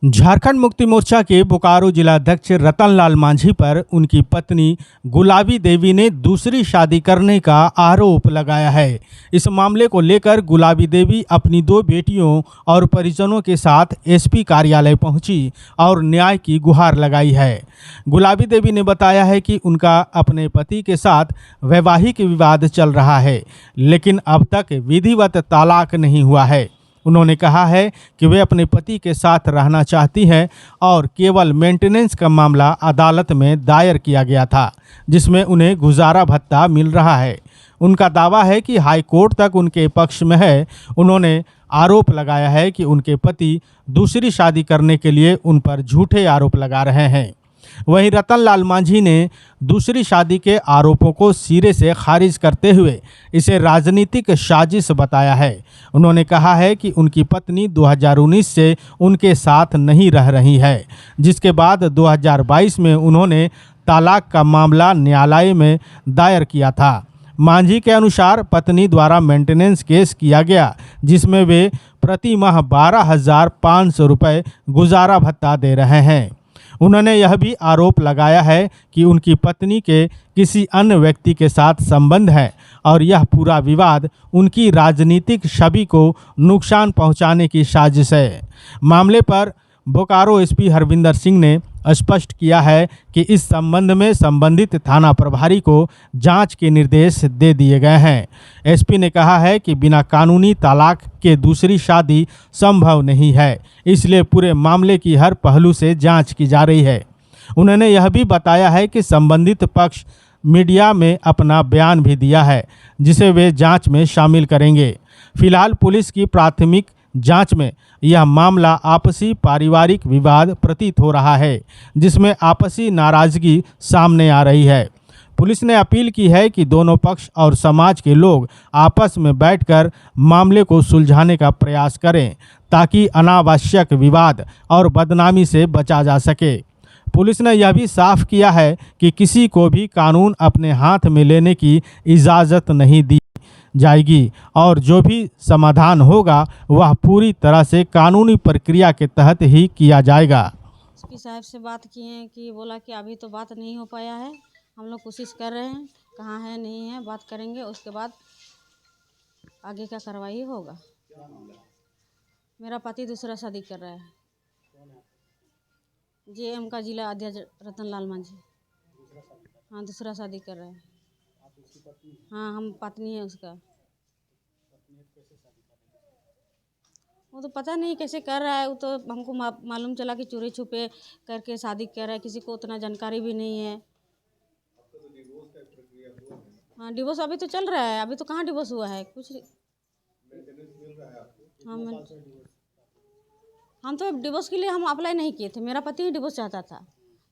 झारखंड मुक्ति मोर्चा के बोकारो जिलाध्यक्ष रतनलाल मांझी पर उनकी पत्नी गुलाबी देवी ने दूसरी शादी करने का आरोप लगाया है। इस मामले को लेकर गुलाबी देवी अपनी 2 बेटियों और परिजनों के साथ एसपी कार्यालय पहुंची और न्याय की गुहार लगाई है। गुलाबी देवी ने बताया है कि उनका अपने पति के साथ वैवाहिक विवाद चल रहा है, लेकिन अब तक विधिवत तलाक नहीं हुआ है। उन्होंने कहा है कि वे अपने पति के साथ रहना चाहती हैं और केवल मेंटेनेंस का मामला अदालत में दायर किया गया था, जिसमें उन्हें गुजारा भत्ता मिल रहा है। उनका दावा है कि हाई कोर्ट तक उनके पक्ष में है। उन्होंने आरोप लगाया है कि उनके पति दूसरी शादी करने के लिए उन पर झूठे आरोप लगा रहे हैं। वहीं रतनलाल मांझी ने दूसरी शादी के आरोपों को सिरे से खारिज करते हुए इसे राजनीतिक साजिश बताया है। उन्होंने कहा है कि उनकी पत्नी 2019 से उनके साथ नहीं रह रही है, जिसके बाद 2022 में उन्होंने तलाक का मामला न्यायालय में दायर किया था। मांझी के अनुसार पत्नी द्वारा मेंटेनेंस केस किया गया, जिसमें वे प्रति माह 12,500 रुपये गुजारा भत्ता दे रहे हैं। उन्होंने यह भी आरोप लगाया है कि उनकी पत्नी के किसी अन्य व्यक्ति के साथ संबंध है और यह पूरा विवाद उनकी राजनीतिक छवि को नुकसान पहुंचाने की साजिश है। मामले पर बोकारो एसपी हरविंदर सिंह ने स्पष्ट किया है कि इस संबंध में संबंधित थाना प्रभारी को जांच के निर्देश दे दिए गए हैं। एसपी ने कहा है कि बिना कानूनी तलाक के दूसरी शादी संभव नहीं है, इसलिए पूरे मामले की हर पहलू से जांच की जा रही है। उन्होंने यह भी बताया है कि संबंधित पक्ष मीडिया में अपना बयान भी दिया है, जिसे वे जांच में शामिल करेंगे। फिलहाल पुलिस की प्राथमिक जांच में यह मामला आपसी पारिवारिक विवाद प्रतीत हो रहा है, जिसमें आपसी नाराजगी सामने आ रही है। पुलिस ने अपील की है कि दोनों पक्ष और समाज के लोग आपस में बैठकर मामले को सुलझाने का प्रयास करें, ताकि अनावश्यक विवाद और बदनामी से बचा जा सके। पुलिस ने यह भी साफ किया है कि किसी को भी कानून अपने हाथ में लेने की इजाज़त नहीं दी जाएगी और जो भी समाधान होगा वह पूरी तरह से कानूनी प्रक्रिया के तहत ही किया जाएगा। एसपी साहब से बात किए हैं कि बोला कि अभी तो बात नहीं हो पाया है, हम लोग कोशिश कर रहे हैं, कहाँ है नहीं है बात करेंगे, उसके बाद आगे का कार्रवाई होगा। मेरा पति दूसरा शादी कर रहा है। जेएम का जिला अध्यक्ष रतनलाल मांझी। हाँ, दूसरा शादी कर रहा है। हाँ, हम पत्नी है उसका। वो तो पता नहीं कैसे कर रहा है, वो तो हमको मालूम चला कि चोरी छुपे करके शादी कर रहा है, किसी को उतना जानकारी भी नहीं है। हाँ, डिवोर्स अभी तो चल रहा है, अभी तो कहाँ डिवोर्स हुआ है कुछ। हाँ, हम तो डिवोर्स के लिए हम अप्लाई नहीं किए थे, मेरा पति ही डिवोर्स चाहता था,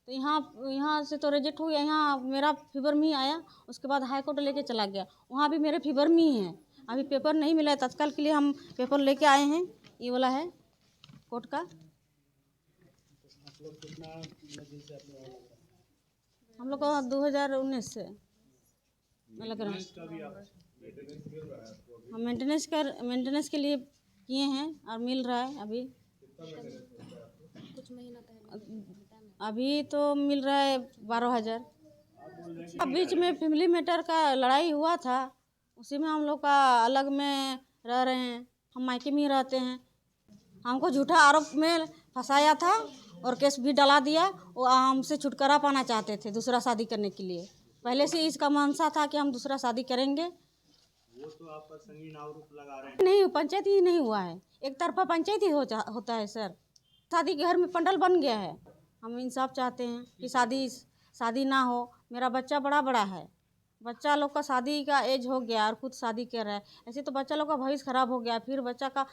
तो यहाँ से तो रिजेक्ट हो गया। यहाँ मेरा फेवर में ही आया, उसके बाद हाई कोर्ट लेके चला गया, वहाँ भी मेरे फेवर में ही है। अभी पेपर नहीं मिला है, तत्काल के लिए हम पेपर लेके आए हैं, ये वाला है कोर्ट का। हम लोग को 2019 से लग रहा है। हम मेंटेनेंस के लिए किए हैं और मिल रहा है। कुछ महीना पहले अभी तो मिल रहा है 12,000। अब बीच में फैमिली मैटर का लड़ाई हुआ था, उसी में हम लोग का अलग में रह रहे हैं, हम मायके में ही रहते हैं। हमको झूठा आरोप में फंसाया था और केस भी डला दिया। वो हमसे छुटकारा पाना चाहते थे दूसरा शादी करने के लिए। पहले से इसका मनसा था कि हम दूसरा शादी करेंगे। वो तो आप पर संगीन आरोप लगा रहे हैं। नहीं, पंचायत ही नहीं हुआ है, एक तरफा पंचायत ही होता है सर। शादी के घर में पंडल बन गया है। हम इंसाफ चाहते हैं कि शादी ना हो। मेरा बच्चा बड़ा है, बच्चा लोग का शादी का एज हो गया और खुद शादी कर रहा है। ऐसे तो बच्चा लोग का भविष्य खराब हो गया, फिर बच्चा का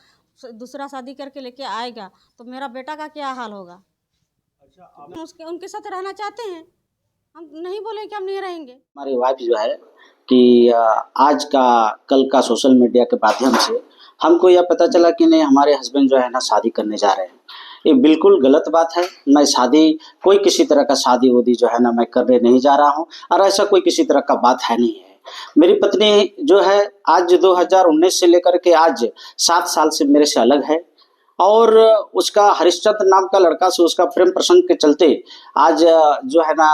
दूसरा शादी करके लेके आएगा तो मेरा बेटा का क्या हाल होगा। अच्छा, उनके साथ रहना चाहते हैं, हम नहीं बोले कि हम नहीं रहेंगे। हमारी वाइफ जो है कि आज का कल का सोशल मीडिया के माध्यम से हमको यह पता चला कि नहीं, हमारे हस्बैंड जो है ना शादी करने जा रहे हैं। ये बिल्कुल गलत बात है। मैं कोई किसी तरह का शादी वादी जो है ना मैं करने नहीं जा रहा हूँ, और ऐसा कोई किसी तरह का बात है नहीं है। मेरी पत्नी जो है आज 2019 से लेकर के आज 7 साल से मेरे से अलग है। और उसका हरिश्चंद्र नाम का लड़का से उसका प्रेम प्रसंग के चलते आज जो है ना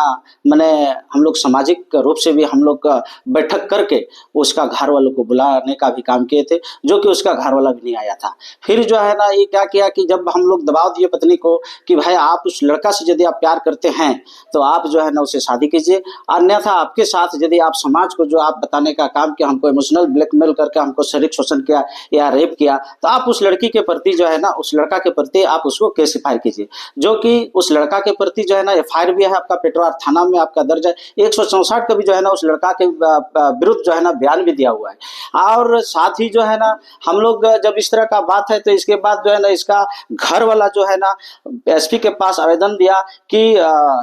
मैंने हम लोग सामाजिक रूप से भी हम लोग बैठक करके उसका घर वालों को बुलाने का भी काम किए थे, जो कि उसका घर वाला भी नहीं आया था। फिर जो है ना ये क्या किया कि जब हम लोग दबाव दिए पत्नी को कि भाई आप उस लड़का से यदि आप प्यार करते हैं तो आप जो है ना उसे शादी कीजिए, अन्यथा आपके साथ यदि आप समाज को जो आप बताने का काम किया, हमको इमोशनल ब्लैकमेल करके हमको शारीरिक शोषण किया या रेप किया, तो आप उस लड़की के प्रति जो है ना उस लड़का के प्रति आप उसको केस फायर कीजिए, जो कि उस लड़का के प्रति जो है ना एफआईआर भी है आपका पेटवार थाना में आपका दर्ज है, 164 का भी जो है ना उस लड़का के विरुद्ध जो है ना बयान भी दिया हुआ है। और साथ ही जो है ना हम लोग जब इस तरह का बात है तो इसके बाद जो है ना इसका घर वाला जो है ना एसपी के पास आवेदन दिया कि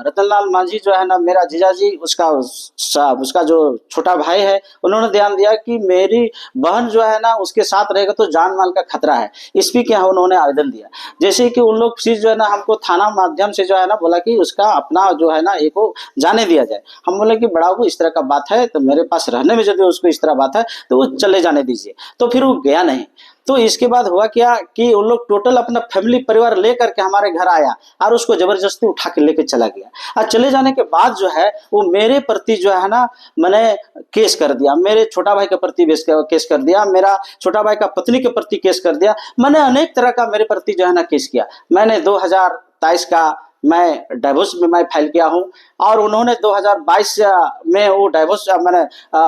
रतनलाल मांझी जो है ना मेरा जीजाजी उसका जो छोटा भाई है, उन्होंने ध्यान दिया कि मेरी बहन जो है ना उसके साथ रहेगा तो जान माल का खतरा है, इसपी के यहाँ उन्होंने आवेदन दिया। जैसे कि उन लोग चीज जो है ना हमको थाना माध्यम से जो है ना बोला कि उसका अपना जो है ना एक को जाने दिया जाए। हम बोले कि बड़ा वो इस तरह का बात है तो मेरे पास रहने में यदि उसको इस तरह बात है तो वो चले जाने दीजिए, तो फिर वो गया नहीं। तो इसके बाद हुआ क्या कि उन लोग टोटल अपना फैमिली परिवार लेकर के हमारे घर आया और उसको जबरदस्ती उठा के लेके चला गया, और चले जाने के बाद जो है वो मेरे प्रति जो है ना मैंने केस कर दिया, मेरे छोटा भाई के प्रति केस कर दिया, मेरा छोटा भाई का पत्नी के प्रति केस कर दिया, मैंने अनेक तरह का मेरे प्रति जो है ना केस किया। मैंने 2023 का मैं डाइवोर्स में मैं फाइल किया हूं, और उन्होंने 2022 में वो डाइवोर्स मैंने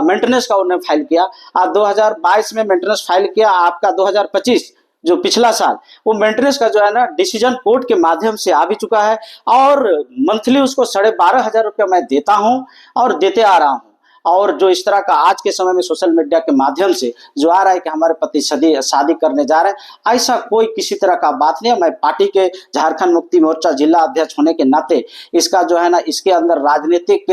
मेंटेनेंस का उन्होंने फाइल किया, और 2022 में मेंटेनेंस फाइल किया। आपका 2025 जो पिछला साल वो मेंटेनेंस का जो है ना डिसीजन कोर्ट के माध्यम से आ भी चुका है, और मंथली उसको 12,500 रुपया मैं देता हूं और देते आ रहा हूं। और जो इस तरह का आज के समय में सोशल मीडिया के माध्यम से जो आ रहा है कि हमारे पति शादी करने जा रहे हैं, ऐसा कोई किसी तरह का बात नहीं है। मैं पार्टी के झारखंड मुक्ति मोर्चा जिला अध्यक्ष होने के नाते इसका जो है ना इसके अंदर राजनीतिक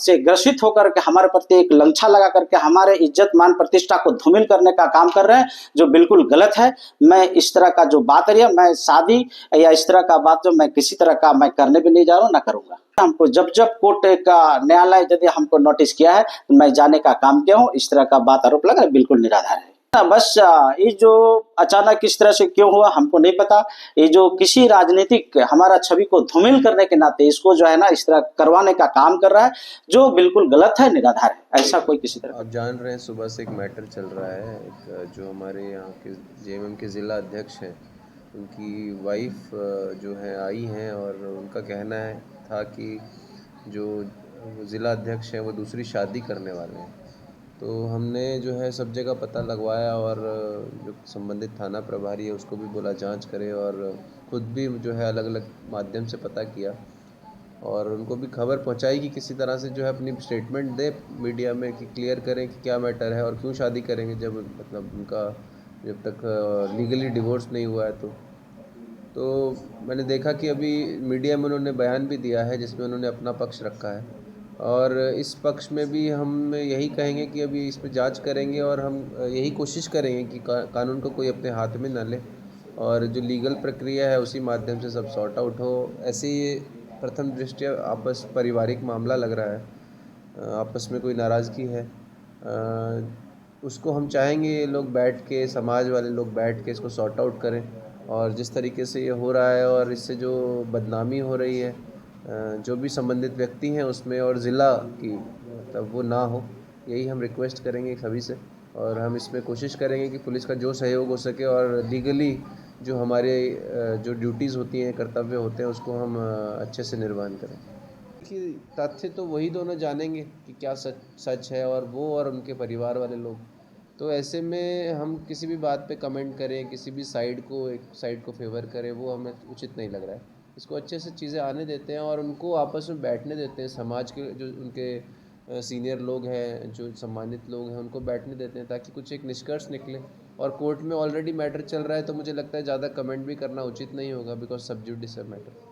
से ग्रसित होकर के हमारे प्रति एक लंछा लगा करके हमारे इज्जत मान प्रतिष्ठा को धूमिल करने का काम कर रहे हैं, जो बिल्कुल गलत है। मैं इस तरह का जो बात रही है, मैं शादी या इस तरह का बात जो मैं किसी तरह का मैं करने भी नहीं जा रहा हूँ, ना करूंगा। हमको जब कोर्ट का न्यायालय यदि हमको नोटिस किया है तो मैं जाने का काम किया हूँ। इस तरह का बात आरोप लगा बिल्कुल निराधार है। बस ये जो अचानक इस तरह से क्यों हुआ हमको नहीं पता। ये जो किसी राजनीतिक हमारा छवि को धूमिल करने के नाते इसको जो है ना इस तरह करवाने का काम कर रहा है, जो बिल्कुल गलत है, निराधार है। ऐसा कोई किसी तरह आप जान रहे हैं सुबह से एक मैटर चल रहा है, एक जो हमारे यहाँ के जेएमएम के ज़िला अध्यक्ष हैं उनकी वाइफ जो है आई हैं, और उनका कहना था कि जो ज़िला अध्यक्ष हैं वो दूसरी शादी करने वाले हैं। तो हमने जो है सब जगह पता लगवाया, और जो संबंधित थाना प्रभारी है उसको भी बोला जांच करे, और खुद भी जो है अलग अलग माध्यम से पता किया, और उनको भी खबर पहुंचाई कि किसी तरह से जो है अपनी स्टेटमेंट दे मीडिया में कि क्लियर करें कि क्या मैटर है और क्यों शादी करेंगे जब मतलब उनका जब तक लीगली डिवोर्स नहीं हुआ है। तो मैंने देखा कि अभी मीडिया में उन्होंने बयान भी दिया है जिसमें उन्होंने अपना पक्ष रखा है, और इस पक्ष में भी हम यही कहेंगे कि अभी इस पर जांच करेंगे, और हम यही कोशिश करेंगे कि कानून को कोई अपने हाथ में न ले, और जो लीगल प्रक्रिया है उसी माध्यम से सब सॉर्ट आउट हो। ऐसे ही प्रथम दृष्टया आपस पारिवारिक मामला लग रहा है, आपस में कोई नाराज़गी है, उसको हम चाहेंगे ये लोग बैठ के, समाज वाले लोग बैठ के इसको सॉर्ट आउट करें। और जिस तरीके से ये हो रहा है और इससे जो बदनामी हो रही है जो भी संबंधित व्यक्ति हैं उसमें, और ज़िला की मतलब वो ना हो, यही हम रिक्वेस्ट करेंगे सभी से। और हम इसमें कोशिश करेंगे कि पुलिस का जो सहयोग हो सके और लीगली जो हमारे जो ड्यूटीज़ होती हैं, कर्तव्य होते हैं, उसको हम अच्छे से निर्वहन करें। कि तथ्य तो वही दोनों जानेंगे कि क्या सच है, और वो और उनके परिवार वाले लोग। तो ऐसे में हम किसी भी बात पे कमेंट करें, किसी भी एक साइड को फेवर करें, वो हमें उचित नहीं लग रहा है। इसको अच्छे से चीज़ें आने देते हैं और उनको आपस में बैठने देते हैं। समाज के जो उनके सीनियर लोग हैं, जो सम्मानित लोग हैं, उनको बैठने देते हैं ताकि कुछ एक निष्कर्ष निकले। और कोर्ट में ऑलरेडी मैटर चल रहा है, तो मुझे लगता है ज़्यादा कमेंट भी करना उचित नहीं होगा, बिकॉज सब जुडिस मैटर।